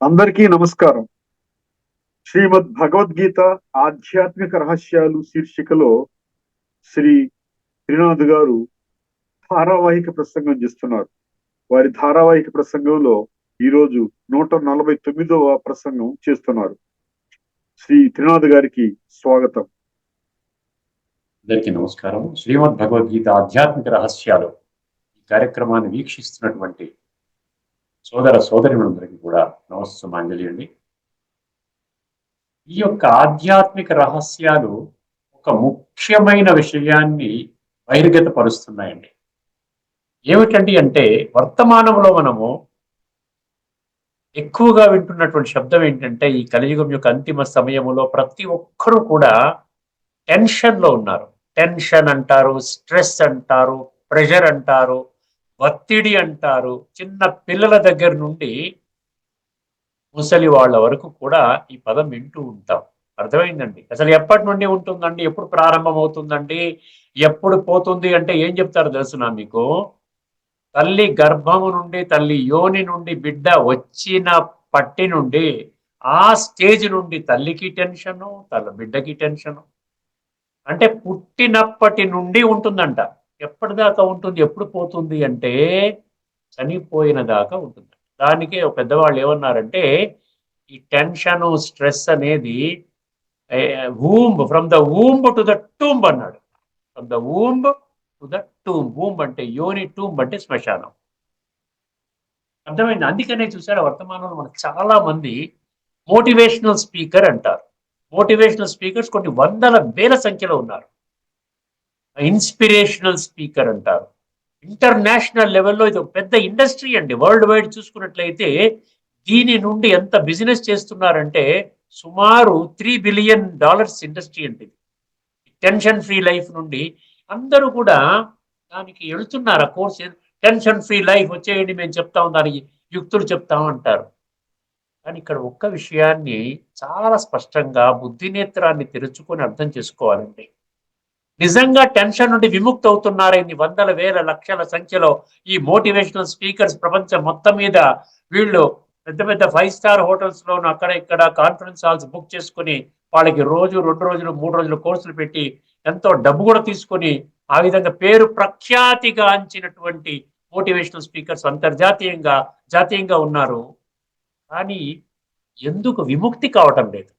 అందరికీ నమస్కారం. శ్రీమద్ భగవద్గీత ఆధ్యాత్మిక రహస్యాలు శీర్షికలో శ్రీ శ్రీనాథ్ గారు ధారావాహిక ప్రసంగం చేస్తున్నారు. వారి ధారావాహిక ప్రసంగంలో ఈరోజు 149వ ప్రసంగం చేస్తున్నారు. శ్రీ త్రినాథ్ గారికి స్వాగతం. అందరికీ నమస్కారం. శ్రీమద్ భగవద్గీత ఆధ్యాత్మిక రహస్యాలు ఈ కార్యక్రమాన్ని వీక్షిస్తున్నటువంటి సోదర సోదరిమణులందరికీ కూడా నమస్సుమాంజలి అండి. ఈ యొక్క ఆధ్యాత్మిక రహస్యాలు ఒక ముఖ్యమైన విషయాన్ని బహిర్గతపరుస్తున్నాయండి. ఏమిటండి అంటే, వర్తమానంలో మనము ఎక్కువగా వింటున్నటువంటి శబ్దం ఏంటంటే, ఈ కలియుగం యొక్క అంతిమ సమయంలో ప్రతి ఒక్కరూ కూడా టెన్షన్లో ఉన్నారు. టెన్షన్ అంటారు, స్ట్రెస్ అంటారు, ప్రెషర్ అంటారు, ఒత్తిడి అంటారు. చిన్న పిల్లల దగ్గర నుండి ముసలి వాళ్ళ వరకు కూడా ఈ పదం వింటూ ఉంటాం. అర్థమైందండి. అసలు ఎప్పటి నుండి ఉంటుందండి, ఎప్పుడు ప్రారంభం అవుతుందండి, ఎప్పుడు పోతుంది అంటే ఏం చెప్తారు తెలుసునా మీకు? తల్లి గర్భము నుండి, తల్లి యోని నుండి బిడ్డ వచ్చిన పట్టి నుండి, ఆ స్టేజ్ నుండి తల్లికి టెన్షను, బిడ్డకి టెన్షను. అంటే పుట్టినప్పటి నుండి ఉంటుందంట. ఎప్పటిదాకా ఉంటుంది, ఎప్పుడు పోతుంది అంటే చనిపోయిన దాకా ఉంటుంది. దానికే పెద్దవాళ్ళు ఏమన్నారంటే, ఈ టెన్షన్ స్ట్రెస్ అనేది womb, from the womb to the tomb అన్నాడు. From the womb to the tomb. Womb అంటే యోని, టూంబ్ అంటే శ్మశానం. అర్థమైంది. అందుకనే చూసారా, వర్తమానంలో మనకు చాలా మంది మోటివేషనల్ స్పీకర్ అంటారు. మోటివేషనల్ స్పీకర్స్ కొన్ని వందల వేల సంఖ్యలో ఉన్నారు. ఇన్స్పిరేషనల్ స్పీకర్ అంటారు. ఇంటర్నేషనల్ లెవెల్లో ఇది ఒక పెద్ద ఇండస్ట్రీ అండి. వరల్డ్ వైడ్ చూసుకున్నట్లయితే దీని నుండి ఎంత బిజినెస్ చేస్తున్నారంటే, సుమారు $3 బిలియన్ ఇండస్ట్రీ అంటే. టెన్షన్ ఫ్రీ లైఫ్ నుండి అందరూ కూడా దానికి వెళుతున్నారు. ఆ కోర్స్ టెన్షన్ ఫ్రీ లైఫ్ వచ్చేయండి, మేము చెప్తాం, దానికి యుక్తులు చెప్తాం అంటారు. కానీ ఇక్కడ ఒక్క విషయాన్ని చాలా స్పష్టంగా బుద్ధి నేత్రాన్ని తెరుచుకొని అర్థం చేసుకోవాలండి. నిజంగా టెన్షన్ నుండి విముక్తి అవుతున్నారా ఇన్ని వందల వేల లక్షల సంఖ్యలో ఈ మోటివేషనల్ స్పీకర్స్ ప్రపంచం మొత్తం మీద? వీళ్ళు పెద్ద పెద్ద 5 స్టార్ హోటల్స్ లోను అక్కడ ఇక్కడ కాన్ఫరెన్స్ హాల్స్ బుక్ చేసుకుని వాళ్ళకి రోజు 2 రోజులు 3 రోజులు కోర్సులు పెట్టి ఎంతో డబ్బు కూడా తీసుకొని ఆ విధంగా పేరు ప్రఖ్యాతిగాంచినటువంటి మోటివేషనల్ స్పీకర్స్ అంతర్జాతీయంగా జాతీయంగా ఉన్నారు. కానీ ఎందుకు విముక్తి కావటం లేదు?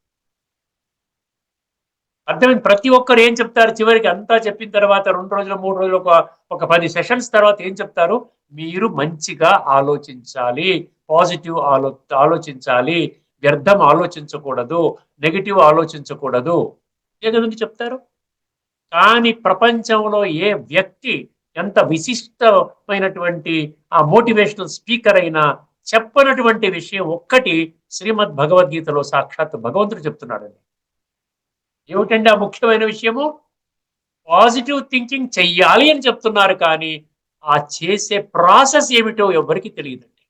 అర్థమైంది. ప్రతి ఒక్కరు ఏం చెప్తారు చివరికి? అంతా చెప్పిన తర్వాత 2 రోజులు 3 రోజులు ఒక 10 సెషన్స్ తర్వాత ఏం చెప్తారు? మీరు మంచిగా ఆలోచించాలి, పాజిటివ్ ఆలోచించాలి, వ్యర్థం ఆలోచించకూడదు, నెగిటివ్ ఆలోచించకూడదు, ఏ కదండి చెప్తారు. కానీ ప్రపంచంలో ఏ వ్యక్తి ఎంత విశిష్టమైనటువంటి ఆ మోటివేషనల్ స్పీకర్ అయినా చెప్పనటువంటి విషయం ఒక్కటి శ్రీమద్ భగవద్గీతలో సాక్షాత్ భగవంతుడు చెప్తున్నాడండి. ఏమిటంటే ఆ ముఖ్యమైన విషయము? పాజిటివ్ థింకింగ్ చెయ్యాలి అని చెప్తున్నారు. కానీ ఆ చేసే ప్రాసెస్ ఏమిటో ఎవరికి తెలియదండి.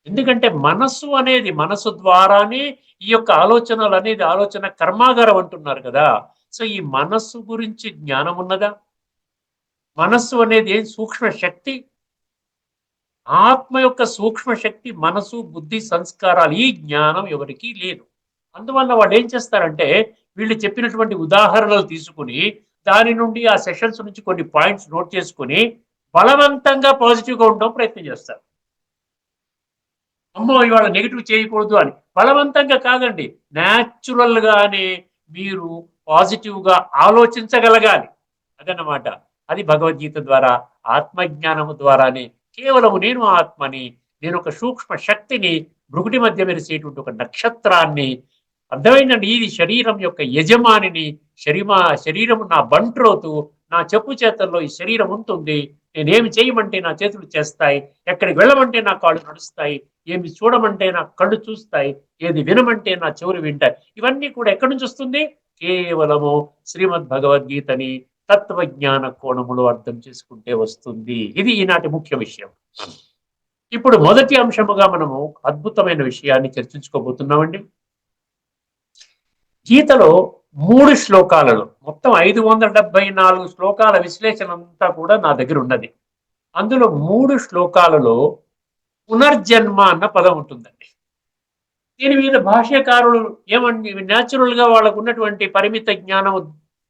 ఎందుకంటే మనస్సు అనేది, మనస్సు ద్వారానే ఈ యొక్క ఆలోచనలు అనేది ఆలోచన కర్మాగారం అంటున్నారు కదా. సో ఈ మనస్సు గురించి జ్ఞానం ఉన్నదా? మనస్సు అనేది సూక్ష్మ శక్తి. ఆత్మ యొక్క సూక్ష్మ శక్తి మనసు, బుద్ధి, సంస్కారాలు, ఈ జ్ఞానం ఎవరికీ లేదు. అందువల్ల వాళ్ళు ఏం చేస్తారంటే, వీళ్ళు చెప్పినటువంటి ఉదాహరణలు తీసుకుని దాని నుండి ఆ సెషన్స్ నుంచి కొన్ని పాయింట్స్ నోట్ చేసుకుని బలవంతంగా పాజిటివ్గా ఉండడం ప్రయత్నం చేస్తారు. అమ్మో ఇవాళ నెగిటివ్ చేయకూడదు అని బలవంతంగా కాదండి, న్యాచురల్ గానే మీరు పాజిటివ్గా ఆలోచించగలగాలి. అదన్నమాట. అది భగవద్గీత ద్వారా, ఆత్మజ్ఞానము ద్వారానే. కేవలం నేను ఆత్మని, నేను ఒక సూక్ష్మ శక్తిని, భృగుటి మధ్య మెరిసేటువంటి ఒక నక్షత్రాన్ని. అర్థమైందండి. ఇది శరీరం యొక్క యజమానిని. శరీరము నా బంట్రోతు, నా చెప్పు చేతల్లో ఈ శరీరం ఉంటుంది. నేనేమి చేయమంటే నా చేతులు చేస్తాయి, ఎక్కడికి వెళ్ళమంటే నా కాళ్ళు నడుస్తాయి, ఏమి చూడమంటే నా కళ్ళు చూస్తాయి, ఏది వినమంటే నా చెవులు వింటాయి. ఇవన్నీ కూడా ఎక్కడి నుంచి వస్తుంది? కేవలము శ్రీమద్ భగవద్గీతని తత్వజ్ఞాన కోణములో అర్థం చేసుకుంటే వస్తుంది. ఇది ఈనాటి ముఖ్య విషయం. ఇప్పుడు మొదటి అంశముగా మనము అద్భుతమైన విషయాన్ని చర్చించుకోబోతున్నామండి. గీతలో 3 శ్లోకాలలో మొత్తం 574 శ్లోకాల విశ్లేషణ అంతా కూడా నా దగ్గర ఉన్నది. అందులో 3 శ్లోకాలలో పునర్జన్మ అన్న పదం ఉంటుందండి. దీని మీద భాష్యకారులు ఏమని న్యాచురల్ గా వాళ్ళకు ఉన్నటువంటి పరిమిత జ్ఞానం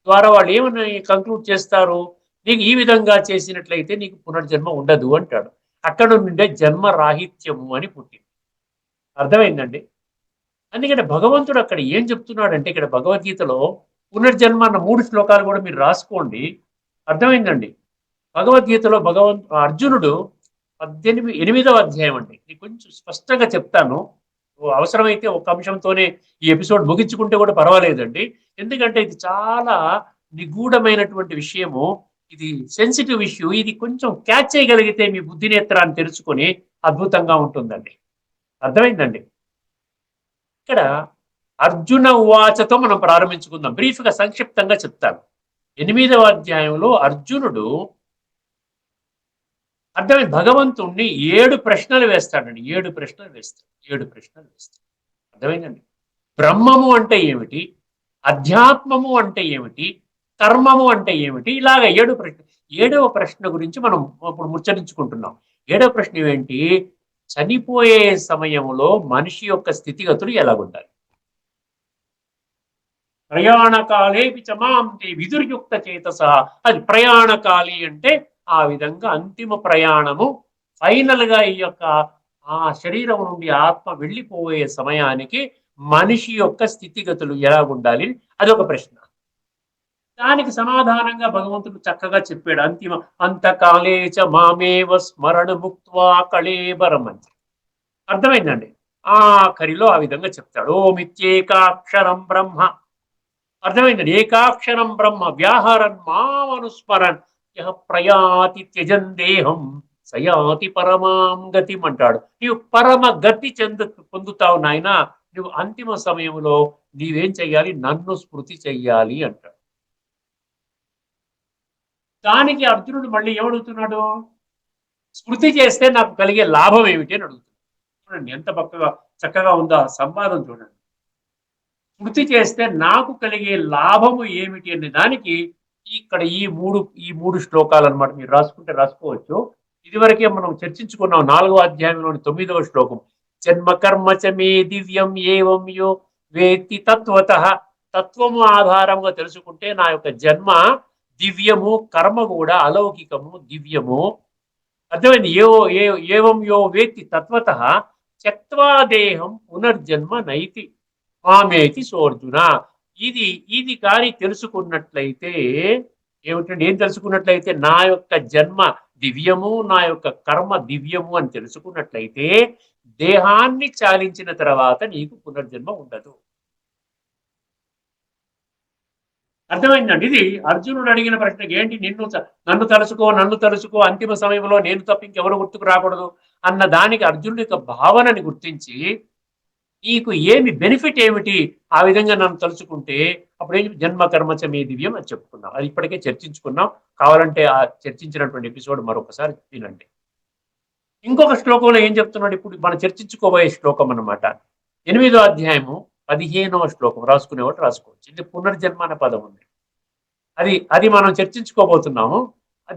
ద్వారా వాళ్ళు ఏమని కంక్లూడ్ చేస్తారు, నీకు ఈ విధంగా చేసినట్లయితే నీకు పునర్జన్మ ఉండదు అంటాడు. అక్కడ నుండే జన్మ రాహిత్యము అని పుట్టింది. అర్థమైందండి? అందుకని భగవంతుడు అక్కడ ఏం చెప్తున్నాడంటే, ఇక్కడ భగవద్గీతలో పునర్జన్మ అన్న 3 శ్లోకాలు కూడా మీరు రాసుకోండి. అర్థమైందండి? భగవద్గీతలో అర్జునుడు 8వ అధ్యాయం అండి. నేను కొంచెం స్పష్టంగా చెప్తాను. అవసరమైతే ఒక అంశంతోనే ఈ ఎపిసోడ్ ముగించుకుంటే కూడా పర్వాలేదండి. ఎందుకంటే ఇది చాలా నిగూఢమైనటువంటి విషయము. ఇది సెన్సిటివ్ ఇష్యూ. ఇది కొంచెం క్యాచ్ చేయగలిగితే మీ బుద్ధి నేత్రాన్ని తెరుచుకొని అద్భుతంగా ఉంటుందండి. అర్థమైందండి? ఇక్కడ అర్జున ఉవాచతో మనం ప్రారంభించుకుందాం. బ్రీఫ్ గా సంక్షిప్తంగా చెప్తాను. 8వ అధ్యాయంలో అర్జునుడు అర్థమైంది, భగవంతుణ్ణి 7 ప్రశ్నలు వేస్తాడండి. 7 ప్రశ్నలు వేస్తాడు. 7 ప్రశ్నలు వేస్తాడు. అర్థమైందండి? బ్రహ్మము అంటే ఏమిటి, అధ్యాత్మము అంటే ఏమిటి, కర్మము అంటే ఏమిటి, ఇలాగ 7 ప్రశ్న. 7వ ప్రశ్న గురించి మనం ఇప్పుడు ముచ్చరించుకుంటున్నాం. 7వ ప్రశ్న ఏంటి, చనిపోయే సమయంలో మనిషి యొక్క స్థితిగతులు ఎలాగుండాలి. ప్రయాణకాలే విచమాంతే విదుర్యుక్త చేతస. అది ప్రయాణకాలి అంటే ఆ విధంగా అంతిమ ప్రయాణము, ఫైనల్ గా ఈ యొక్క ఆ శరీరం నుండి ఆత్మ వెళ్ళిపోయే సమయానికి మనిషి యొక్క స్థితిగతులు ఎలా ఉండాలి, అదొక ప్రశ్న. దానికి సమాధానంగా భగవంతుడు చక్కగా చెప్పాడు. అంతకాలేచ మామేవ స్మరణ ముక్త్వా కళేబరం అని. అర్థమైందండి? ఆఖరిలో ఆ విధంగా చెప్తాడు. ఓమిత్యేకాక్షరం బ్రహ్మ. అర్థమైందండి? ఏకాక్షరం బ్రహ్మ వ్యాహరన్ మామనుస్మరన్ యః ప్రయాతి త్యజన్ దేహం సయాతి పరమాం గతిం అంటాడు. నీవు పరమ గతి పొందుతావు నాయన. నువ్వు అంతిమ సమయంలో నీవేం చెయ్యాలి, నన్ను స్మృతి చెయ్యాలి అంటాడు. దానికి అర్జునుడు మళ్ళీ ఏమడుగుతున్నాడు, స్మృతి చేస్తే నాకు కలిగే లాభం ఏమిటి అని అడుగుతున్నాడు. చూడండి ఎంత చక్కగా ఉందో సంవాదం. చూడండి, స్మృతి చేస్తే నాకు కలిగే లాభము ఏమిటి అనే దానికి ఇక్కడ ఈ మూడు శ్లోకాలు అన్నమాట. మీరు రాసుకుంటే రాసుకోవచ్చు. ఇదివరకే మనం చర్చించుకున్నాం 4వ అధ్యాయంలోని 9వ శ్లోకం. జన్మ కర్మ చ మే దివ్యం ఏవం యో వేత్తి తత్వతః. తత్వము ఆధారంగా తెలుసుకుంటే నా యొక్క జన్మ దివ్యము, కర్మ కూడా అలౌకికము, దివ్యము. అర్థమైంది? ఏవం యో వేత్తి తత్వతః త్యక్త్వా దేహం పునర్జన్మ నైతి మామేతి సోర్జున. ఇది కానీ తెలుసుకున్నట్లయితే ఏమిటంటే, ఏం తెలుసుకున్నట్లయితే నా యొక్క జన్మ దివ్యము, నా యొక్క కర్మ దివ్యము అని తెలుసుకున్నట్లయితే దేహాన్ని చాలించిన తర్వాత నీకు పునర్జన్మ ఉండదు. అర్థమైందండి? ఇది అర్జునుడు అడిగిన ప్రశ్నకి ఏంటి, నన్ను తలుసుకో అంతిమ సమయంలో నేను తప్ప ఇంకెవరు గుర్తుకు రాకూడదు అన్న దానికి అర్జునుడి యొక్క భావనని గుర్తించి నీకు ఏమి బెనిఫిట్ ఏమిటి ఆ విధంగా నన్ను తలుచుకుంటే, అప్పుడేం జన్మ కర్మచ మే దివ్యం అని చెప్పుకున్నాం. అది ఇప్పటికే చర్చించుకున్నాం. కావాలంటే ఆ చర్చించినటువంటి ఎపిసోడ్ మరొకసారి వినండి. ఇంకొక శ్లోకంలో ఏం చెప్తున్నాడు, ఇప్పుడు మనం చర్చించుకోబోయే శ్లోకం అన్నమాట. 8వ అధ్యాయము 15వ శ్లోకం. రాసుకునేవాడు రాసుకోవచ్చు. ఇది పునర్జన్మ అనే పదం ఉంది. అది మనం చర్చించుకోబోతున్నాము.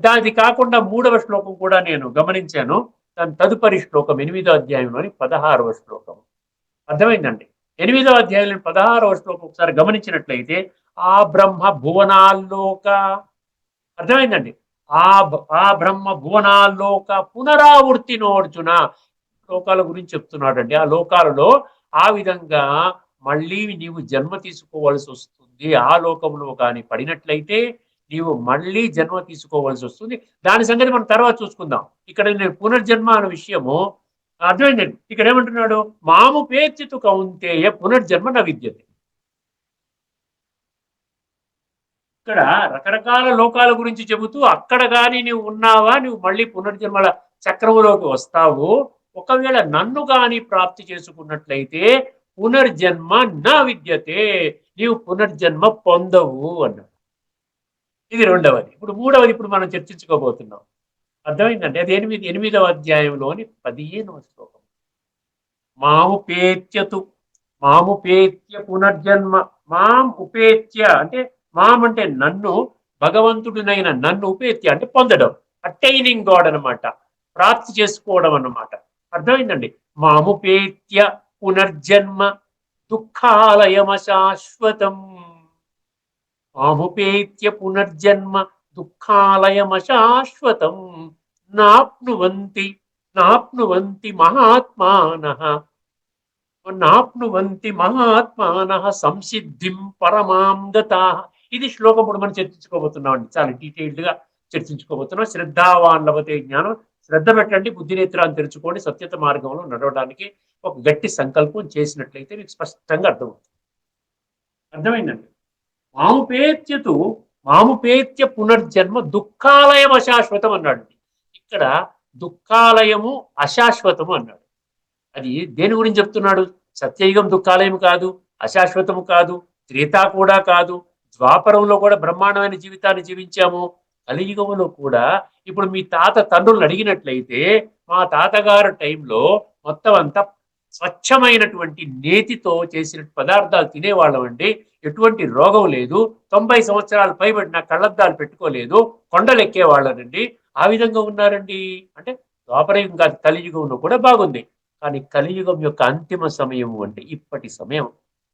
దాని కాకుండా 3వ శ్లోకం కూడా నేను గమనించాను. దాని తదుపరి శ్లోకం 8వ అధ్యాయంలోని 16వ శ్లోకం. అర్థమైందండి? 8వ అధ్యాయంలో 16వ శ్లోకం ఒకసారి గమనించినట్లయితే ఆ బ్రహ్మ భువనాల్లోక. అర్థమైందండి? ఆ బ్రహ్మ భువనాల్లోక పునరావృత్తి నోర్జున. లోకాల గురించి చెప్తున్నాడండి. ఆ లోకాలలో ఆ విధంగా మళ్ళీ నీవు జన్మ తీసుకోవాల్సి వస్తుంది. ఆ లోకంలో కానీ పడినట్లయితే నీవు మళ్ళీ జన్మ తీసుకోవాల్సి వస్తుంది. దాని సంగతి మనం తర్వాత చూసుకుందాం. ఇక్కడ నేను పునర్జన్మ అనే విషయము అర్థమైందండి. ఇక్కడ ఏమంటున్నాడు, మాము పేర్చితు కౌంతేయ పునర్జన్మ న విద్యతే. ఇక్కడ రకరకాల లోకాల గురించి చెబుతూ అక్కడ కానీ నువ్వు ఉన్నావా, నువ్వు మళ్ళీ పునర్జన్మల చక్రములోకి వస్తావు. ఒకవేళ నన్ను కానీ ప్రాప్తి చేసుకున్నట్లయితే పునర్జన్మ నా విద్యతే, నీవు పునర్జన్మ పొందవు అన్నాడు. ఇది రెండవది. ఇప్పుడు మూడవది ఇప్పుడు మనం చర్చించుకోబోతున్నాం. అర్థమైందండి? అది 8వ అధ్యాయంలోని 15వ శ్లోకం. మాముపేత్య పునర్జన్మ. మాం ఉపేత్య అంటే మాం అంటే నన్ను, భగవంతుడినైన నన్ను, ఉపేత్య అంటే పొందడం, అట్టైనింగ్ గాడ్ అనమాట, ప్రాప్తి చేసుకోవడం అన్నమాట. అర్థమైందండి? మాముపేత్య పునర్జన్మ దుఃఖాలయమశాశ్వతం. మాముపేత్య పునర్జన్మ దుఃఖాలయమశాశ్వతం నాప్నువంతి నాప్నువంతి మహాత్మానః నాప్నువంతి మహాత్మానః సంసిద్ధిం పరమాం గతాః. ఇది శ్లోకం ఇప్పుడు మనం చర్చించుకోబోతున్నాం అండి. చాలా డీటెయిల్డ్ గా చర్చించుకోబోతున్నాం. శ్రద్ధావాన్ లభతే జ్ఞానం. శ్రద్ధ పెట్టండి, బుద్ధినేత్రాన్ని తెరుచుకోండి, సత్యత మార్గంలో నడవడానికి ఒక గట్టి సంకల్పం చేసినట్లయితే మీకు స్పష్టంగా అర్థమవుతుంది. అర్థమైందండి. మాముపేత్యతు మాముపేత్య పునర్జన్మ దుఃఖాలయం అశాశ్వతం అన్నాడు. ఇక్కడ దుఃఖాలయము అశాశ్వతము అన్నాడు. అది దేని గురించి చెప్తున్నాడు? సత్యయుగం దుఃఖాలయం కాదు, అశాశ్వతము కాదు, త్రేతా కూడా కాదు, ద్వాపరంలో కూడా బ్రహ్మాండమైన జీవితాన్ని జీవించాము. కలియుగంలో కూడా ఇప్పుడు మీ తాత తండ్రులను అడిగినట్లయితే మా తాతగారు టైంలో మొత్తం అంతా స్వచ్ఛమైనటువంటి నేతితో చేసిన పదార్థాలు తినేవాళ్ళం అండి. ఎటువంటి రోగం లేదు. 90 సంవత్సరాలు పైబడిన కళ్ళద్దాలు పెట్టుకోలేదు, కొండలు ఎక్కేవాళ్ళనండి. ఆ విధంగా ఉన్నారండి. అంటే ద్వాపరయుగం కాదు, కలియుగంలో కూడా బాగుంది. కానీ కలియుగం యొక్క అంతిమ సమయము అంటే ఇప్పటి సమయం,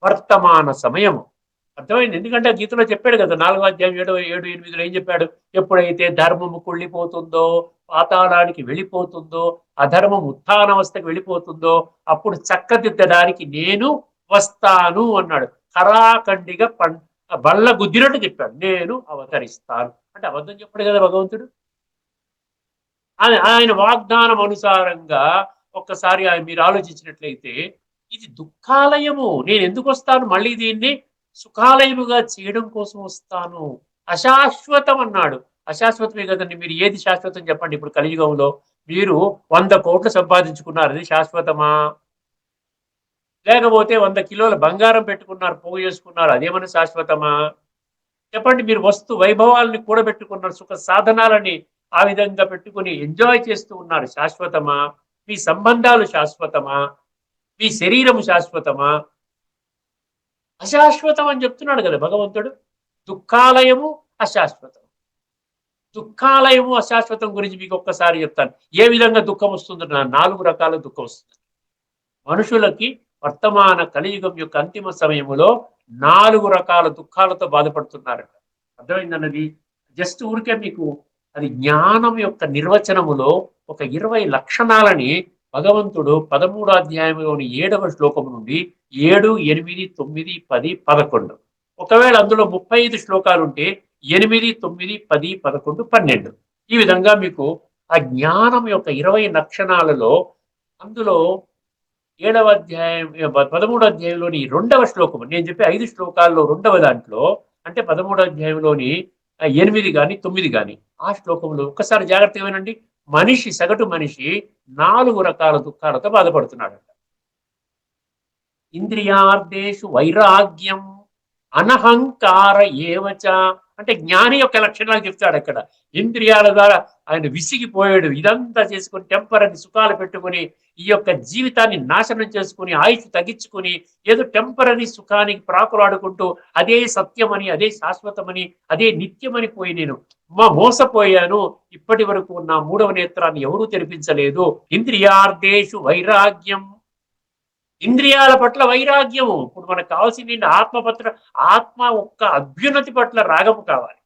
వర్తమాన సమయము. అర్థమైంది. ఎందుకంటే గీతలో చెప్పాడు కదా, 4వ అధ్యాయం 7-8 ఏం చెప్పాడు? ఎప్పుడైతే ధర్మము కుళ్ళిపోతుందో, పాతాళానికి వెళ్ళిపోతుందో, అధర్మం ఉత్థానవస్థకు వెళ్ళిపోతుందో అప్పుడు చక్కదిద్దడానికి నేను వస్తాను అన్నాడు. కరాఖండిగా బల్ల గుద్దినట్టు చెప్పాడు, నేను అవతరిస్తాను. అంటే అబద్ధం చెప్పాడు కదా భగవంతుడు. ఆయన వాగ్దానం అనుసారంగా ఒక్కసారి మీరు ఆలోచించినట్లయితే ఇది దుఃఖాలయము, నేను ఎందుకు వస్తాను? మళ్ళీ దీన్ని సుఖాలయముగా చేయడం కోసం వస్తాను. అశాశ్వతం అన్నాడు. అశాశ్వతమే కదండి. మీరు ఏది శాశ్వతం చెప్పండి? ఇప్పుడు కలియుగంలో మీరు 100 కోట్లు సంపాదించుకున్నారు, అది శాశ్వతమా? లేకపోతే 100 కిలోల బంగారం పెట్టుకున్నారు, పోగు చేసుకున్నారు, అదేమన్నా శాశ్వతమా? చెప్పండి. మీరు వస్తు వైభవాలని కూడబెట్టుకున్నారు, సుఖ సాధనాలని ఆ విధంగా పెట్టుకుని ఎంజాయ్ చేస్తూ ఉన్నారు, శాశ్వతమా? మీ సంబంధాలు శాశ్వతమా? మీ శరీరము శాశ్వతమా? అశాశ్వతం అని చెప్తున్నాడు కదా భగవంతుడు. దుఃఖాలయము అశాశ్వతం. దుఃఖాలయము అశాశ్వతం గురించి మీకు ఒక్కసారి చెప్తాను. ఏ విధంగా దుఃఖం వస్తుందో, 4 రకాల దుఃఖం వస్తుంది మనుషులకి. వర్తమాన కలియుగం యొక్క అంతిమ సమయములో 4 రకాల దుఃఖాలతో బాధపడుతున్నారట. అర్థమైందన్నది జస్ట్ ఊరికే మీకు అది జ్ఞానం యొక్క నిర్వచనములో ఒక 20 లక్షణాలని భగవంతుడు 13వ అధ్యాయంలోని 7వ శ్లోకం నుండి 7, 8, 9, 10, 11, ఒకవేళ అందులో 35 శ్లోకాలు ఉంటే 8, 9, 10, 11, 12 ఈ విధంగా మీకు ఆ జ్ఞానం యొక్క 20 లక్షణాలలో అందులో 7వ అధ్యాయం 13వ అధ్యాయంలోని 2వ శ్లోకం, నేను చెప్పే 5 శ్లోకాల్లో 2వ దాంట్లో అంటే 13వ అధ్యాయంలోని 8 కానీ 9 కానీ ఆ శ్లోకంలో ఒక్కసారి జాగ్రత్తగా వినండి. మనిషి, సగటు మనిషి 4 రకాల దుఃఖాలతో బాధపడుతున్నాడు. ఇంద్రియార్థేషు వైరాగ్యం అనహంకార ఏవచ. అంటే జ్ఞాని యొక్క లక్షణాలు చెప్తాడు అక్కడ. ఇంద్రియాల ద్వారా ఆయన విసిగిపోయాడు. ఇదంతా చేసుకుని టెంపరరీ సుఖాలు పెట్టుకుని ఈ యొక్క జీవితాన్ని నాశనం చేసుకుని ఆయుష్ తగ్గించుకుని ఏదో టెంపరరీ సుఖానికి ప్రాకులాడుకుంటూ అదే సత్యమని, అదే శాశ్వతమని, అదే నిత్యమని పోయి నేను మోసపోయాను. ఇప్పటి వరకు నా 3వ నేత్రాన్ని ఎవరూ తెరిపించలేదు. ఇంద్రియార్థేషు వైరాగ్యం, ఇంద్రియాల పట్ల వైరాగ్యము. ఇప్పుడు మనకు కావాల్సింది ఆత్మ ఒక్క అభ్యున్నతి పట్ల రాగము కావాలి.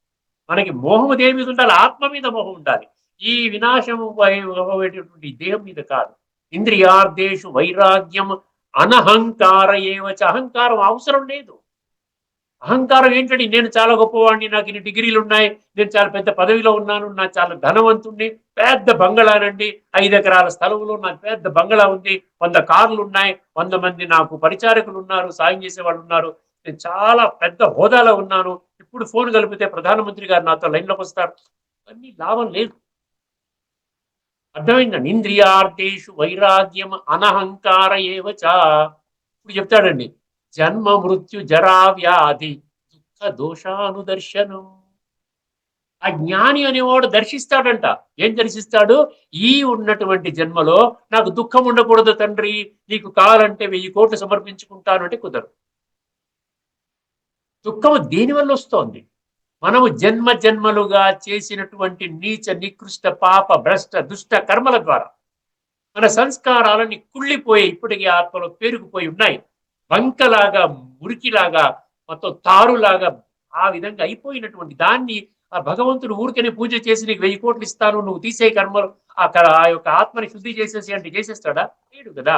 మనకి మోహము దేని మీద ఉండాలి? ఆత్మ మీద మోహం ఉండాలి. ఈ వినాశము అయ్యేటటువంటి దేహం మీద కాదు. ఇంద్రియార్థేషు వైరాగ్యం అనహంకార ఏవచ. అహంకారం అవసరం లేదు. అహంకారం ఏంటంటే నేను చాలా గొప్పవాడిని, నాకు ఇన్ని డిగ్రీలు ఉన్నాయి, నేను చాలా పెద్ద పదవిలో ఉన్నాను, నాకు చాలా ధనవంతుణ్ణి, పెద్ద బంగళానండి, 5 ఎకరాల స్థలంలో నాకు పెద్ద బంగళా ఉంది, 100 కార్లు ఉన్నాయి, 100 మంది నాకు పరిచారకులు ఉన్నారు, సాయం చేసే వాళ్ళు ఉన్నారు, నేను చాలా పెద్ద హోదాలో ఉన్నాను, ఇప్పుడు ఫోన్ కలిపితే ప్రధానమంత్రి గారు నాతో లైన్లోకి వస్తారు. అన్ని లాభం లేదు. అర్థమైందండి. ఇంద్రియార్థేషు వైరాగ్యం అనహంకార ఏవచ. ఇప్పుడు చెప్తాడండి, జన్మ మృత్యు జరా వ్యాధి దుఃఖ దోషానుదర్శనం. ఆ జ్ఞాని అనేవాడు దర్శిస్తాడంట. ఏం దర్శిస్తాడు? ఈ ఉన్నటువంటి జన్మలో నాకు దుఃఖం ఉండకూడదు తండ్రి, నీకు కావాలంటే 1000 కోట్లు సమర్పించుకుంటాను అంటే కుదరదు. దుఃఖము దేనివల్ల వస్తోంది? మనము జన్మ జన్మలుగా చేసినటువంటి నీచ నికృష్ట పాప భ్రష్ట దుష్ట కర్మల ద్వారా మన సంస్కారాలని కుళ్ళిపోయి ఇప్పటికీ ఆత్మలో పేరుకుపోయి ఉన్నాయి. వంకలాగా, మురికిలాగా, మొత్తం తారులాగా ఆ విధంగా అయిపోయినటువంటి దాన్ని ఆ భగవంతుడు ఊరికనే పూజ చేసి నీకు 1000 కోట్లు ఇస్తాను, నువ్వు తీసే కర్మలు ఆ యొక్క ఆత్మని శుద్ధి చేసేసి అంటే చేసేస్తాడా? లేడు కదా.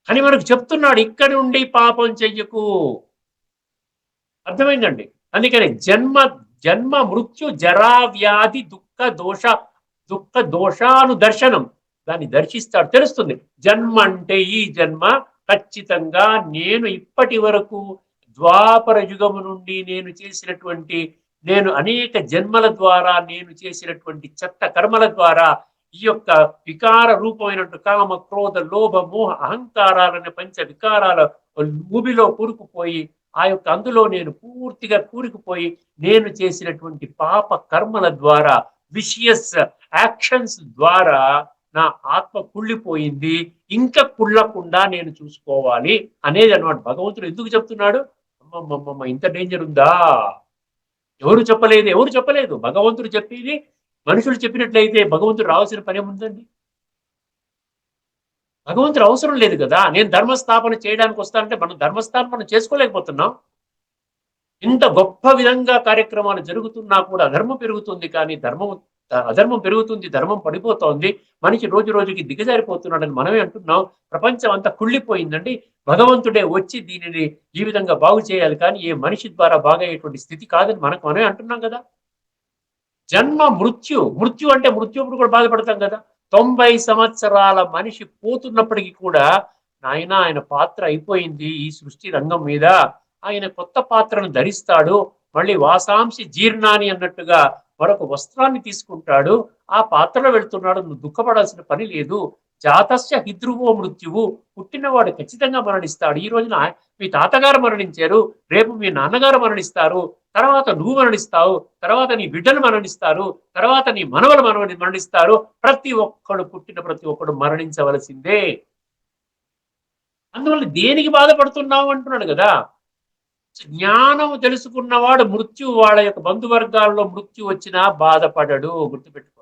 అని మనకు చెప్తున్నాడు, ఇక్కడ ఉండి పాపం చెయ్యకు. అర్థమైందండి. అందుకని జన్మ జన్మ మృత్యు జరా వ్యాధి దుఃఖ దోషాను దర్శనం. దాన్ని దర్శిస్తాడు, తెలుస్తుంది. జన్మ అంటే ఈ జన్మ ఖచ్చితంగా నేను ఇప్పటి వరకు ద్వాపర యుగము నుండి నేను అనేక జన్మల ద్వారా నేను చేసినటువంటి చెత్త కర్మల ద్వారా ఈ యొక్క వికార రూపమైనటువంటి కామ క్రోధ లోభ మోహ అహంకారాలనే పంచ వికారాల ఊబిలో కూరుకుపోయి ఆ యొక్క అందులో నేను పూర్తిగా కూరుకుపోయి నేను చేసినటువంటి పాప కర్మల ద్వారా విషియస్ యాక్షన్స్ ద్వారా నా ఆత్మ కుళ్ళిపోయింది. ఇంకా కుళ్ళకుండా నేను చూసుకోవాలి అనేది అన్నమాట. భగవంతుడు ఎందుకు చెప్తున్నాడు? అమ్మమ్మమ్మ, ఇంత డేంజర్ ఉందా? ఎవరు చెప్పలేదు. భగవంతుడు చెప్పేది మనుషులు చెప్పినట్లయితే భగవంతుడు రావాల్సిన పని ఏముందండి? భగవంతుడు అవసరం లేదు కదా. నేను ధర్మస్థాపన చేయడానికి వస్తానంటే మనం ధర్మస్థాపన చేసుకోలేకపోతున్నాం. ఇంత గొప్ప విధంగా కార్యక్రమాలు జరుగుతున్నా కూడా అధర్మం పెరుగుతుంది, కానీ అధర్మం పెరుగుతుంది, ధర్మం పడిపోతోంది. మనిషి రోజు రోజుకి దిగజారిపోతున్నాడని మనమే అంటున్నాం. ప్రపంచం అంతా కుళ్ళిపోయిందండి. భగవంతుడే వచ్చి దీనిని ఈ విధంగా బాగు చేయాలి, కానీ ఏ మనిషి ద్వారా బాగయ్యేటువంటి స్థితి కాదని మనమే అంటున్నాం కదా. జన్మ మృత్యు అంటే మృత్యుప్పుడు కూడా బాధపడతాం కదా. 90 సంవత్సరాల మనిషి పోతున్నప్పటికీ కూడా నాయన ఆయన పాత్ర అయిపోయింది ఈ సృష్టి రంగం మీద, ఆయన కొత్త పాత్రను ధరిస్తాడు, మళ్ళీ వాసాంశి జీర్ణాన్ని అన్నట్టుగా మరొక వస్త్రాన్ని తీసుకుంటాడు, ఆ పాత్రలో వెళ్తున్నాడు. నువ్వు దుఃఖపడాల్సిన పని లేదు. జాతస్య హిద్రువో మృత్యువు, పుట్టినవాడు ఖచ్చితంగా మరణిస్తాడు. ఈ రోజున మీ తాతగారు మరణించారు, రేపు మీ నాన్నగారు మరణిస్తారు, తర్వాత నువ్వు మరణిస్తావు, తర్వాత నీ బిడ్డలు మరణిస్తారు, తర్వాత నీ మనవలు మరణిస్తారు. పుట్టిన ప్రతి ఒక్కడు మరణించవలసిందే. అందువల్ల దేనికి బాధపడుతున్నావు అంటున్నాడు కదా. జ్ఞానం తెలుసుకున్నవాడు వాళ్ళ యొక్క బంధువర్గాల్లో మృత్యు వచ్చినా బాధపడడు. గుర్తుపెట్టుకో.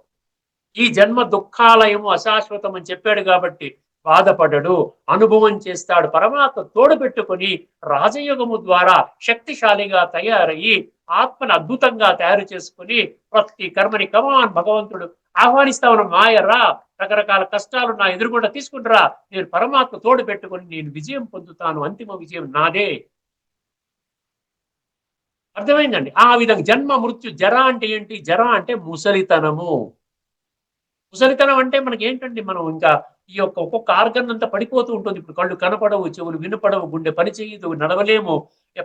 ఈ జన్మ దుఃఖాలయము అశాశ్వతం అని చెప్పాడు కాబట్టి బాధపడడు, అనుభవం చేస్తాడు. పరమాత్మ తోడు పెట్టుకొని రాజయోగము ద్వారా శక్తిశాలిగా తయారయ్యి ఆత్మను అద్భుతంగా తయారు చేసుకుని ప్రతి కర్మని కమాన్ భగవంతుడు ఆహ్వానిస్తా ఉన్న మాయరా, రకరకాల కష్టాలు నా ఎదురుగుండా తీసుకుంటారా, నేను పరమాత్మ తోడు పెట్టుకొని నేను విజయం పొందుతాను, అంతిమ విజయం నాదే. అర్థమైందండి. ఆ విధంగా జన్మ మృత్యు జర అంటే ఏంటి? జర అంటే ముసలితనము. ముసలితనం అంటే మనకి ఏంటండి, మనం ఇంకా ఈ యొక్క ఒక్కొక్క ఆర్గన్ అంతా పడిపోతూ ఉంటుంది. ఇప్పుడు కళ్ళు కనపడవు, చెవులు వినపడవు, గుండె పని చేయదు, నడవలేము,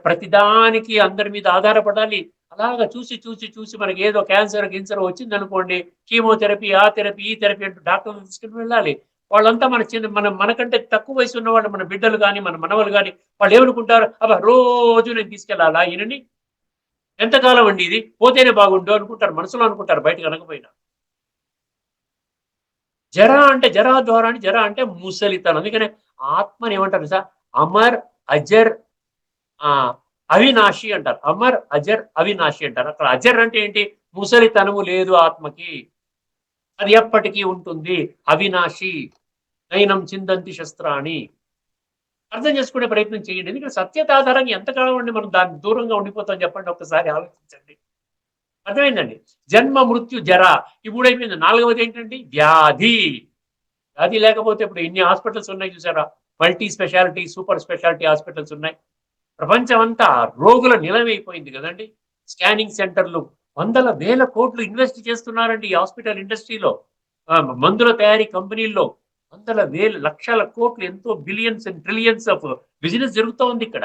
ప్రతిదానికి అందరి మీద ఆధారపడాలి. అలాగా చూసి చూసి చూసి మనకి ఏదో క్యాన్సర్ గిన్సర్ వచ్చింది అనుకోండి, కీమోథెరపీ, ఆ థెరపీ, ఈ థెరపీ అంటూ డాక్టర్లు తీసుకుని వెళ్ళాలి. వాళ్ళంతా మనకంటే తక్కువ వయసు ఉన్నవాళ్ళు, మన బిడ్డలు కానీ మన మనవలు కానీ, వాళ్ళు ఏమనుకుంటారు, అబ్బా రోజు నేను తీసుకెళ్ళాలా ఈయనని, ఎంతకాలం అండి ఇది, పోతేనే బాగుండు అనుకుంటారు, మనసులో అనుకుంటారు, బయటకు అనకపోయినా. జర అంటే జరా ద్వారా అని, జర అంటే ముసలితనం. అందుకనే ఆత్మని ఏమంటారు సార్? అమర్ అజర్ అవినాశి అంటారు. అమర్ అజర్ అవినాశి అంటారు. అక్కడ అజర్ అంటే ఏంటి? ముసలితనము లేదు ఆత్మకి, అది ఎప్పటికీ ఉంటుంది. అవినాశి, నైనం చిందంతి శస్త్రాన్ని అర్థం చేసుకునే ప్రయత్నం చేయండి. ఎందుకంటే సత్యతాధారంగా ఎంతకాలం ఉండి మనం దాని దూరంగా ఉండిపోతాం చెప్పండి, ఒక్కసారి ఆలోచించండి. అర్థమైందండి. జన్మ మృత్యు జర ఇప్పుడు అయిపోయింది. 4వది ఏంటండి? వ్యాధి. వ్యాధి లేకపోతే ఇప్పుడు ఎన్ని హాస్పిటల్స్ ఉన్నాయి చూసారా? Multi speciality, super speciality hospitals ఉన్నాయి. ప్రపంచం అంతా రోగుల నిలమైపోయింది కదండి. స్కానింగ్ సెంటర్లు వందల వేల కోట్లు ఇన్వెస్ట్ చేస్తున్నారండి ఈ హాస్పిటల్ ఇండస్ట్రీలో. మందుల తయారీ కంపెనీల్లో వందల వేల లక్షల కోట్లు, ఎంతో billions and trillions of business జరుగుతూ ఉంది ఇక్కడ.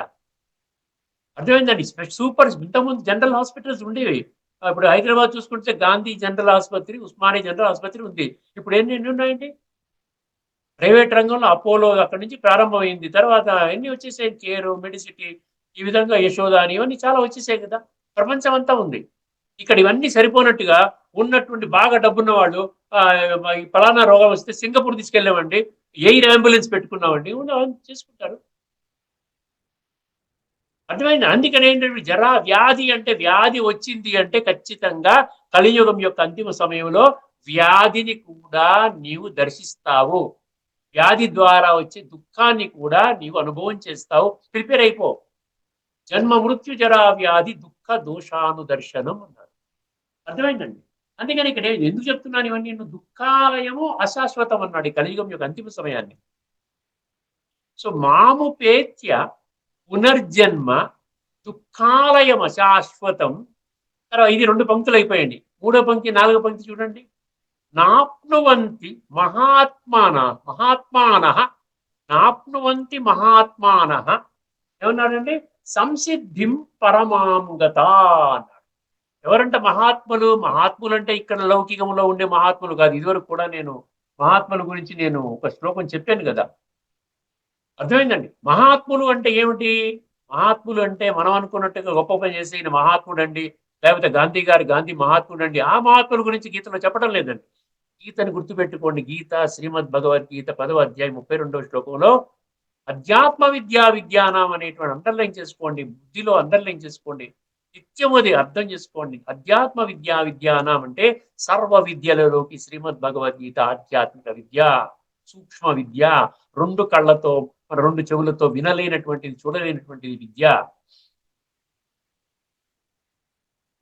అర్థమైందండి. సూపర్ ఇంతకుముందు జనరల్ హాస్పిటల్స్ ఉండేవి. ఇప్పుడు హైదరాబాద్ చూసుకుంటే గాంధీ జనరల్ ఆసుపత్రి, ఉస్మానియా జనరల్ ఆసుపత్రి ఉంది. ఇప్పుడు ఎన్ని ఉన్నాయండి? ప్రైవేట్ రంగంలో అపోలో అక్కడి నుంచి ప్రారంభమైంది. తర్వాత ఎన్ని వచ్చేసాయి? కేర్, మెడిసిటీ, ఈ విధంగా యశోద అని ఇవన్నీ చాలా వచ్చేసాయి కదా. ప్రపంచం అంతా ఉంది. ఇక్కడ ఇవన్నీ సరిపోనట్టుగా ఉన్నటువంటి బాగా డబ్బున్న వాళ్ళు పలానా రోగం వస్తే సింగపూర్ తీసుకెళ్ళామండి, ఎయిర్ అంబులెన్స్ పెట్టుకున్నామండి, చేసుకుంటారు. అర్థమైంది. అందుకని ఏంటంటే జరా వ్యాధి అంటే, వ్యాధి వచ్చింది అంటే ఖచ్చితంగా కలియుగం యొక్క అంతిమ సమయంలో వ్యాధిని కూడా నీవు దర్శిస్తావు. వ్యాధి ద్వారా వచ్చే దుఃఖాన్ని కూడా నీవు అనుభవం చేస్తావు. ప్రిపేర్ అయిపో. జన్మ మృత్యు జరా వ్యాధి దుఃఖ దోషాను దర్శనం అన్నారు. అర్థమైందండి. అందుకని ఇక్కడ ఎందుకు చెప్తున్నాను ఇవన్నీ? దుఃఖాలయము అశాశ్వతం అన్నాడు ఈ కలియుగం యొక్క అంతిమ సమయాన్ని. సో మాముపేత్య పునర్జన్మ దుఃఖాలయం అశాశ్వతం. తర్వాత ఇది 2 పంక్తులు అయిపోయండి. 3వ పంక్తి 4వ పంక్తి చూడండి. నాప్నువంతి మహాత్మాన నాప్నువంతి మహాత్మాన ఏమన్నాడండి? సంసిద్ధిం పరమాంగత అన్నాడు. ఎవరంట మహాత్ములు? మహాత్ములు అంటే ఇక్కడ లౌకికంలో ఉండే మహాత్ములు కాదు. ఇదివరకు కూడా నేను మహాత్ముల గురించి నేను ఒక శ్లోకం చెప్పాను కదా. అర్థమైందండి. మహాత్ములు అంటే ఏమిటి? మహాత్ములు అంటే మనం అనుకున్నట్టుగా గొప్ప పని చేసి ఈయన మహాత్ముడు అండి, లేకపోతే గాంధీ గారు గాంధీ మహాత్ముడు అండి, ఆ మహాత్ముల గురించి గీతలో చెప్పడం లేదండి. గీతను గుర్తుపెట్టుకోండి. గీత శ్రీమద్ భగవద్గీత 10వ అధ్యాయం 32వ శ్లోకంలో అధ్యాత్మ విజ్ఞానం అనేటువంటి అండర్లైన్ చేసుకోండి. బుద్ధిలో అండర్లైన్ చేసుకోండి. నిత్యం అది అర్థం చేసుకోండి. అధ్యాత్మ విజ్ఞానం అంటే సర్వ విద్యలలోకి శ్రీమద్ భగవద్గీత ఆధ్యాత్మిక విద్య, సూక్ష్మ విద్య, 2 కళ్ళతో 2 చెవులతో వినలేనటువంటిది, చూడలేనటువంటిది విద్య.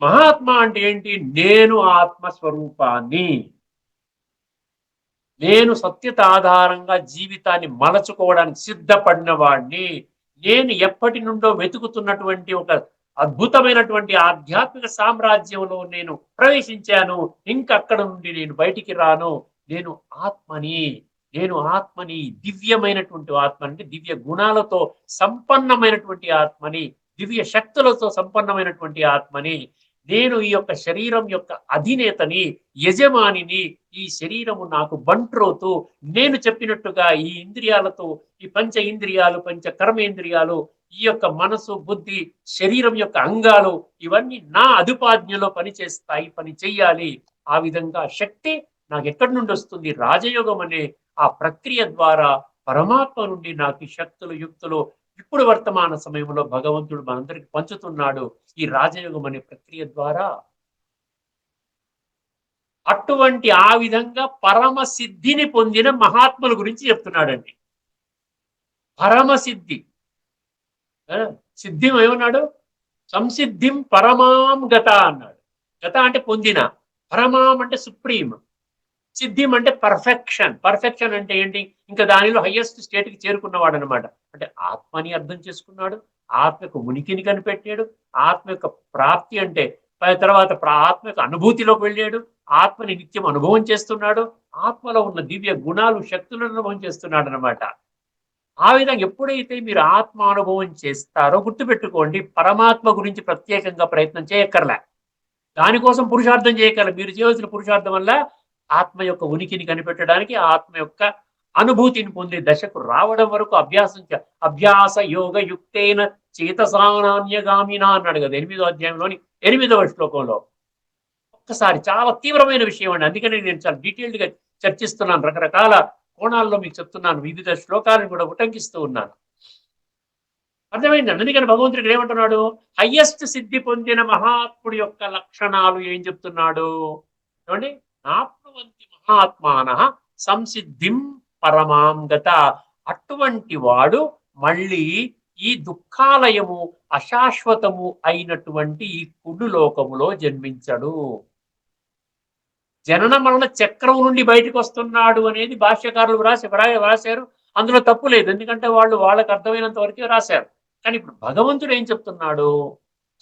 మహాత్మ అంటే ఏంటి? నేను ఆత్మస్వరూపాన్ని, నేను సత్యత ఆధారంగా జీవితాన్ని మలచుకోవడానికి సిద్ధపడిన వాడిని, నేను ఎప్పటి నుండో వెతుకుతున్నటువంటి ఒక అద్భుతమైనటువంటి ఆధ్యాత్మిక సామ్రాజ్యంలో నేను ప్రవేశించాను, ఇంకక్కడ నుండి నేను బయటికి రాను, నేను ఆత్మని, నేను ఆత్మని, దివ్యమైనటువంటి ఆత్మ అంటే దివ్య గుణాలతో సంపన్నమైనటువంటి ఆత్మని, దివ్య శక్తులతో సంపన్నమైనటువంటి ఆత్మని, నేను ఈ యొక్క శరీరం యొక్క అధినేతని, యజమానిని, ఈ శరీరము నాకు బంట్రోతు, నేను చెప్పినట్టుగా ఈ ఇంద్రియాలతో, ఈ పంచ ఇంద్రియాలు, పంచ కర్మేంద్రియాలు, ఈ యొక్క మనసు, బుద్ధి, శరీరం యొక్క అంగాలు ఇవన్నీ నా అదుపాజ్ఞలో పనిచేస్తాయి, పని చెయ్యాలి. ఆ విధంగా శక్తి నాకు ఎక్కడి నుండి వస్తుంది? రాజయోగం అనే ఆ ప్రక్రియ ద్వారా పరమాత్మ నుండి నాకు ఈ శక్తులు, యుక్తులు ఇప్పుడు వర్తమాన సమయంలో భగవంతుడు మనందరికి పంచుతున్నాడు ఈ రాజయోగం అనే ప్రక్రియ ద్వారా. అటువంటి ఆ విధంగా పరమ సిద్ధిని పొందిన మహాత్ముల గురించి చెప్తున్నాడండి. పరమసిద్ధి సిద్ధిం ఏమన్నాడు? సంసిద్ధిం పరమాం గత అన్నాడు. గత అంటే పొందిన, పరమాం అంటే సుప్రీం, సిద్ధిం అంటే పర్ఫెక్షన్. పర్ఫెక్షన్ అంటే ఏంటి? ఇంకా దానిలో హైయెస్ట్ స్టేట్కి చేరుకున్నవాడు అనమాట. అంటే ఆత్మని అర్థం చేసుకున్నాడు, ఆత్మ యొక్క ఉనికిని కనిపెట్టాడు, ఆత్మ యొక్క ప్రాప్తి అంటే తర్వాత ఆత్మ యొక్క అనుభూతిలోకి వెళ్ళాడు, ఆత్మని నిత్యం అనుభవం చేస్తున్నాడు, ఆత్మలో ఉన్న దివ్య గుణాలు, శక్తులను అనుభవం చేస్తున్నాడు అనమాట. ఆ విధంగా ఎప్పుడైతే మీరు ఆత్మ అనుభవం చేస్తారో గుర్తుపెట్టుకోండి, పరమాత్మ గురించి ప్రత్యేకంగా ప్రయత్నం చేయక్కర్లే, దానికోసం పురుషార్థం చేయగలరు. మీరు చేయవలసిన పురుషార్థం వల్ల ఆత్మ యొక్క ఉనికిని కనిపెట్టడానికి, ఆత్మ యొక్క అనుభూతిని పొందే దశకు రావడం వరకు అభ్యాస యోగ యుక్తేన చేతసానాన్యగామిన అన్నాడు కదా 8వ అధ్యాయంలోని 8వ శ్లోకంలో. ఒక్కసారి చాలా తీవ్రమైన విషయం అండి. అందుకని నేను చాలా డీటెయిల్డ్ గా చర్చిస్తున్నాను, రకరకాల కోణాల్లో మీకు చెప్తున్నాను, వివిధ శ్లోకాలను కూడా ఉటంకిస్తూ ఉన్నాను. అర్థమైందండి. అందుకని భగవంతుడికి ఏమంటున్నాడు? హయ్యెస్ట్ సిద్ధి పొందిన మహాత్ముడి యొక్క లక్షణాలు ఏం చెప్తున్నాడు? ఏమండి? నాప్నువంతి మహాత్మాన సంసిద్ధిం పరమాం గత. అటువంటి వాడు మళ్ళీ ఈ దుఃఖాలయము, అశాశ్వతము అయినటువంటి ఈ కుడు లోకములో జన్మించడు. జనన మరణ చక్రం నుండి బయటకు వస్తున్నాడు అనేది భాష్యకారులు రాశారు. అందులో తప్పు లేదు, ఎందుకంటే వాళ్ళకి అర్థమైనంత వరకే రాశారు. కానీ ఇప్పుడు భగవంతుడు ఏం చెప్తున్నాడు?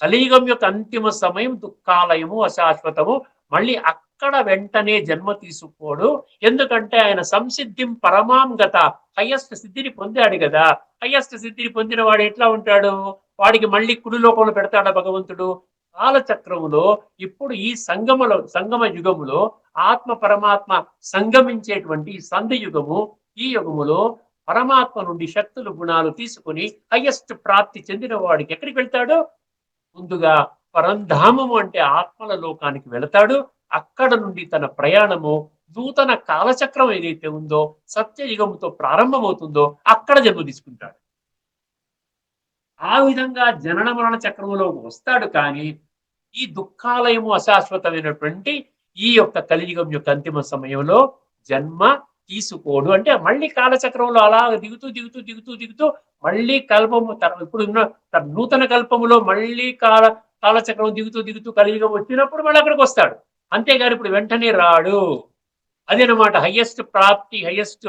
కలియుగం యొక్క అంతిమ సమయం దుఃఖాలయము, అశాశ్వతము. మళ్ళీ అక్కడ వెంటనే జన్మ తీసుకోడు. ఎందుకంటే ఆయన సంసిద్ధిం పరమాం గత, హయ్యెస్ట్ సిద్ధిని పొందాడు కదా. హయ్యెస్ట్ సిద్ధిని పొందిన వాడు ఎట్లా ఉంటాడు? వాడికి మళ్ళీ కుడి లోకంలో పెడతాడా భగవంతుడు? కాలచక్రములో ఇప్పుడు ఈ సంగమ యుగములో ఆత్మ పరమాత్మ సంగమించేటువంటి సంధి యుగము, ఈ యుగములో పరమాత్మ నుండి శక్తులు, గుణాలు తీసుకుని హయ్యెస్ట్ ప్రాప్తి చెందిన వాడికి ఎక్కడికి వెళ్తాడు? ముందుగా పరంధామము అంటే ఆత్మల లోకానికి వెళతాడు. అక్కడ నుండి తన ప్రయాణము నూతన కాలచక్రం ఏదైతే ఉందో సత్యయుగముతో ప్రారంభమవుతుందో అక్కడ జన్మ తీసుకుంటాడు. ఆ విధంగా జనన మరణ చక్రములోకి వస్తాడు. కానీ ఈ దుఃఖాలయము, అశాశ్వతమైనటువంటి ఈ యొక్క కలియుగం యొక్క అంతిమ సమయంలో జన్మ తీసుకోడు. అంటే మళ్ళీ కాలచక్రంలో అలా దిగుతూ దిగుతూ దిగుతూ దిగుతూ మళ్ళీ కల్పము ఇప్పుడు ఉన్న నూతన కల్పములో మళ్ళీ కాలచక్రం దిగుతూ దిగుతూ కలియుగం వచ్చినప్పుడు మళ్ళీ అక్కడికి వస్తాడు. అంతేగాని ఇప్పుడు వెంటనే రాడు. అదేనమాట హయ్యెస్ట్ ప్రాప్తి, హయ్యెస్ట్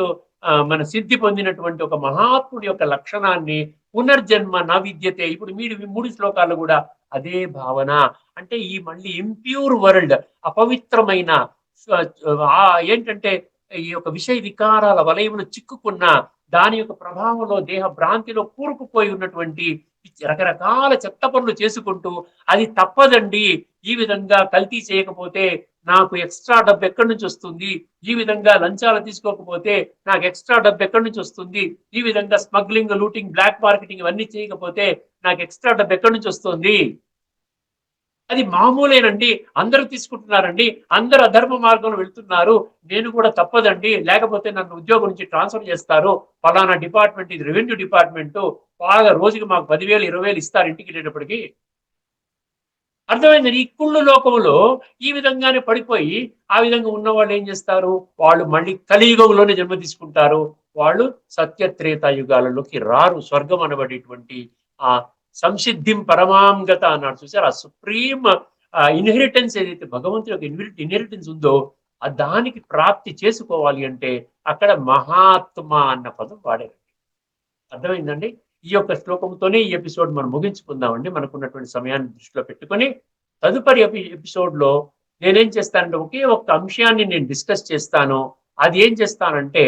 మన సిద్ధి పొందినటువంటి ఒక మహాత్ముడి యొక్క లక్షణాన్ని పునర్జన్మ నా విద్యతే. ఇప్పుడు మీరు 3 శ్లోకాలు కూడా అదే భావన. అంటే ఈ మళ్ళీ ఇంప్యూర్ వరల్డ్, అపవిత్రమైన ఏంటంటే ఈ యొక్క విషయ వికారాల వలయంలో చిక్కుకున్న దాని యొక్క ప్రభావంలో దేహ భ్రాంతిలో కూరుకుపోయి ఉన్నటువంటి రకరకాల చెత్త పనులు చేసుకుంటూ అది తప్పదండి, ఈ విధంగా కల్తీ చేయకపోతే నాకు ఎక్స్ట్రా డబ్బు ఎక్కడి నుంచి వస్తుంది, ఈ విధంగా లంచాలు తీసుకోకపోతే నాకు ఎక్స్ట్రా డబ్బు ఎక్కడి నుంచి వస్తుంది, ఈ విధంగా స్మగ్లింగ్, లూటింగ్, బ్లాక్ మార్కెటింగ్ ఇవన్నీ చేయకపోతే నాకు ఎక్స్ట్రా డబ్బు ఎక్కడి నుంచి వస్తుంది, అది మామూలేనండి, అందరూ తీసుకుంటున్నారండి, అందరూ అధర్మ మార్గంలో వెళ్తున్నారు, నేను కూడా తప్పదండి, లేకపోతే నన్ను ఉద్యోగం నుంచి ట్రాన్స్ఫర్ చేస్తారు, ఫలానా డిపార్ట్మెంట్, ఇది రెవెన్యూ డిపార్ట్మెంట్, బాగా రోజుకి మాకు 10,000 20,000 ఇస్తారు ఇంటికి వెళ్ళేటప్పటికి. అర్థమైంది. ఈ కుళ్ళు లోకంలో ఈ విధంగానే పడిపోయి ఆ విధంగా ఉన్న వాళ్ళు ఏం చేస్తారు, వాళ్ళు మళ్ళీ కలియుగంలోనే జన్మ తీసుకుంటారు. వాళ్ళు సత్యత్రేతాయుగాలలోకి రారు. స్వర్గం అనబడేటువంటి ఆ సంసిద్ధిం పరమాంగత అన్నాడు చూసారు. ఆ సుప్రీం ఇన్హెరిటెన్స్ ఏదైతే భగవంతుడి యొక్క ఇన్హెరిటెన్స్ ఉందో దానికి ప్రాప్తి చేసుకోవాలి అంటే అక్కడ మహాత్మ అన్న పదం వాడారు. అర్థమైందండి. ఈ యొక్క శ్లోకంతోనే ఈ ఎపిసోడ్ మనం ముగించుకుందామండి. మనకున్నటువంటి సమయాన్ని దృష్టిలో పెట్టుకొని తదుపరి ఎపిసోడ్ లో నేనేం చేస్తానంటే ఒకే ఒక్క అంశాన్ని నేను డిస్కస్ చేస్తాను. అది ఏం చేస్తానంటే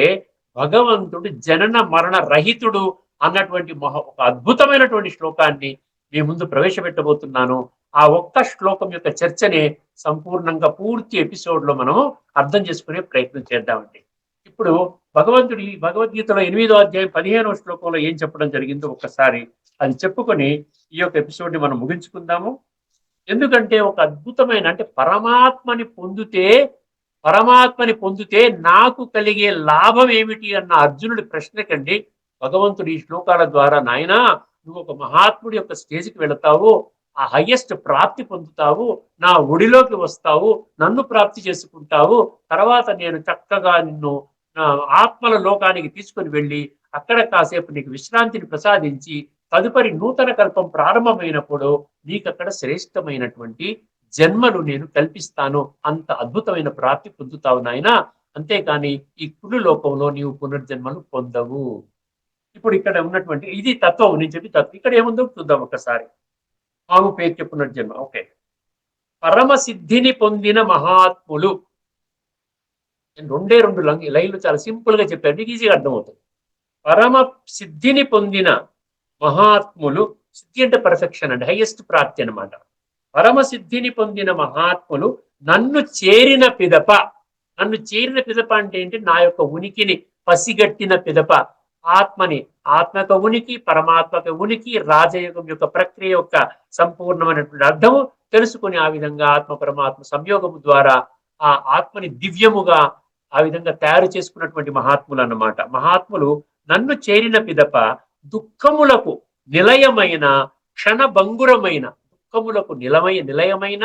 భగవంతుడు జనన మరణ రహితుడు అన్నటువంటి ఒక అద్భుతమైనటువంటి శ్లోకాన్ని మీ ముందు ప్రవేశపెట్టబోతున్నాను. ఆ ఒక్క శ్లోకం యొక్క చర్చనే సంపూర్ణంగా పూర్తి ఎపిసోడ్ లో మనం అర్థం చేసుకునే ప్రయత్నం చేద్దామండి. ఇప్పుడు భగవంతుడి భగవద్గీతలో 8వ అధ్యాయం 15వ శ్లోకంలో ఏం చెప్పడం జరిగిందో ఒక్కసారి అది చెప్పుకొని ఈ యొక్క ఎపిసోడ్ ని మనం ముగించుకుందాము. ఎందుకంటే ఒక అద్భుతమైన అంటే పరమాత్మని పొందితే నాకు కలిగే లాభం ఏమిటి అన్న అర్జునుడి ప్రశ్నకండి భగవంతుడు ఈ శ్లోకాల ద్వారా, నాయనా నువ్వు ఒక మహాత్ముడి యొక్క స్టేజ్కి వెళతావు, ఆ హయ్యెస్ట్ ప్రాప్తి పొందుతావు, నా ఒడిలోకి వస్తావు, నన్ను ప్రాప్తి చేసుకుంటావు, తర్వాత నేను చక్కగా నిన్ను ఆత్మల లోకానికి తీసుకుని వెళ్ళి అక్కడ కాసేపు నీకు విశ్రాంతిని ప్రసాదించి తదుపరి నూతన కల్పం ప్రారంభమైనప్పుడు నీకు అక్కడ శ్రేష్టమైనటువంటి జన్మలు నేను కల్పిస్తాను, అంత అద్భుతమైన ప్రాప్తి పొందుతావు నాయన, అంతేకాని ఈ కుళ్ళు లోకంలో నీవు పునర్జన్మను పొందవు. ఇప్పుడు ఇక్కడ ఉన్నటువంటి ఇది తత్వం, నేను చెప్పి తత్వం ఇక్కడ ఏముందో చూద్దాం ఒకసారి. ఆవు పేర్చ పునర్జన్మ. ఓకే, పరమ సిద్ధిని పొందిన మహాత్ములు. నేను 2 లైన్లు చాలా సింపుల్ గా చెప్పాను, మీకు ఈజీగా అర్థమవుతుంది. పరమ సిద్ధిని పొందిన మహాత్ములు, సిద్ధి అంటే పర్ఫెక్షన్ అండి, హైయెస్ట్ ప్రాప్తి అనమాట. పరమ సిద్ధిని పొందిన మహాత్ములు నన్ను చేరిన పిదప అంటే ఏంటి, నా యొక్క ఉనికిని పసిగట్టిన పిదప, ఆత్మక ఉనికి, పరమాత్మక ఉనికి, రాజయోగం యొక్క ప్రక్రియ యొక్క సంపూర్ణమైనటువంటి అర్థము తెలుసుకుని ఆ విధంగా ఆత్మ పరమాత్మ సంయోగము ద్వారా ఆ ఆత్మని దివ్యముగా ఆ విధంగా తయారు చేసుకున్నటువంటి మహాత్ములు అన్నమాట. మహాత్ములు నన్ను చేరిన పిదప దుఃఖములకు నిలయమైన క్షణభంగురమైన, దుఃఖములకు నిలయమైన,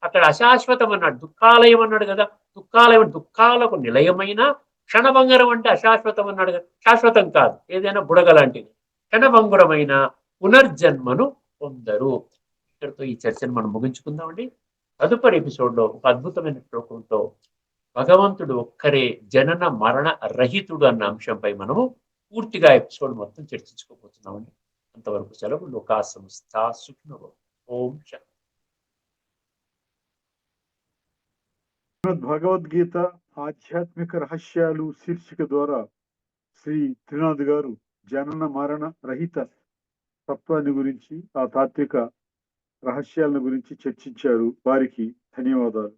అక్కడ అశాశ్వతం అన్నాడు, దుఃఖాలయం అన్నాడు కదా, దుఃఖాలకు నిలయమైన, క్షణభంగరం అంటే అశాశ్వతం అన్నాడు కదా, శాశ్వతం కాదు, ఏదైనా బుడగ లాంటిది, క్షణభంగురమైన పునర్జన్మను పొందరు. ఇక్కడితో ఈ చర్చను మనం ముగించుకుందామండి. తదుపరి ఎపిసోడ్ లో ఒక అద్భుతమైన శ్లోకంతో భగవంతుడు ఒక్కరే జనన మరణ రహితుడు అన్న అంశంపై మనము పూర్తిగా ఎపిసోడ్ మొత్తం చర్చించుకోబోతున్నామండి. అంతవరకు సెలవు. లోకా సమస్తా సుఖినో భవంతు. ఓం శాంతి. భగవద్గీత ఆధ్యాత్మిక రహస్యాలు శీర్షిక ద్వారా శ్రీ త్రినాథ్ గారు జనన మరణ రహిత తత్వాన్ని గురించి, ఆ తాత్విక రహస్యాలను గురించి చర్చించారు. వారికి ధన్యవాదాలు.